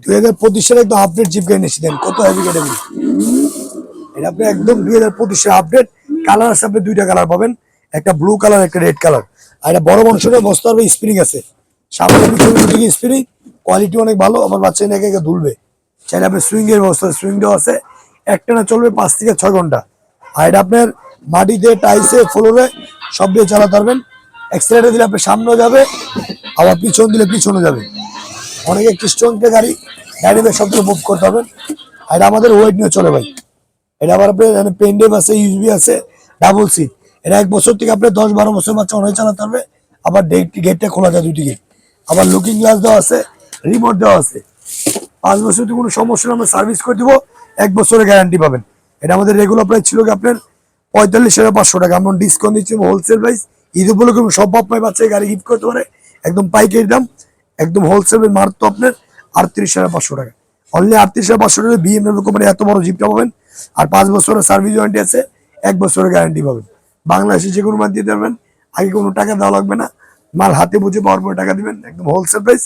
2025 সালে একদম update zip গাড়ি নিয়েছি, দেন কত হেভি গাড়ি। এটা আপনি একদম 2025 সালে আপডেট। কালার আছে, আপনি দুইটা কালার পাবেন, একটা ব্লু কালার, একটা রেড কালার। আর এটা বড় মানুষের বসতে পারবে, স্প্রিং আছে সামনে পিছনে দুদিকে স্প্রিং, কোয়ালিটি অনেক ভালো। আমার বাচ্চা এনে একে দুলবে, চাইলে আপনার সুইং এর ব্যবস্থা, সুইং দেওয়া আছে, একটা না চলবে 5 থেকে 6 ঘন্টা। আর এটা আপনার মাটিতে, টাইসে, ফ্লোরে সব দিয়ে চালাতে পারবেন। এক্সেলেটার দিলে আপনার সামনেও যাবে, আবার পিছন দিলে পিছনে যাবে। অনেক একটি স্ট্রংকে গাড়ি, গাড়িতে সব কিছু মুভ করতে পারবেন। আর এটা আমাদের ওয়েট নিয়ে চলে ভাই। এটা আবার আপনার পেনড্রাইভ আছে, ইউএসবি আছে, ডাবল সিট। এটা 1 বছর থেকে আপনার 10-12 বছর বাচ্চা অনেক চালাতে পারবে। আবার গেটটা খোলা যায়, দুটি গেট। আবার লুকিং গ্লাস দেওয়া আছে, রিমোট দেওয়া আছে। 5 বছর যদি কোনো সমস্যা আমরা সার্ভিস করে দিব, 1 বছরের গ্যারান্টি পাবেন। এটা আমাদের রেগুলার প্রাইস ছিল কি আপনার 45,500 টাকা। আমরা ডিসকাউন্ট দিচ্ছি হোলসেল প্রাইস। ঈদ উপলক্ষে সব বাপ মায়ের বাচ্চাকে গাড়ি গিফট করতে পারে, একদম পাইকারি দাম, একদম হোলসেল মাত্র আপনার 38,500 টাকা। অনলি 38,500 টাকা বিএমডব্লিউ কোম্পানি এত বড় জিপটা পাবেন। আর 5 বছরের সার্ভিস ওয়ারেন্টি আছে, 1 বছরের গ্যারান্টি পাবেন। বাংলাদেশে যে কোনো মান দিতে পারবেন, আগে কোনো টাকা দেওয়া লাগবে না। মাল হাতে বুঝে পাওয়ার পরে টাকা দিবেন, একদম হোলসেল প্রাইস।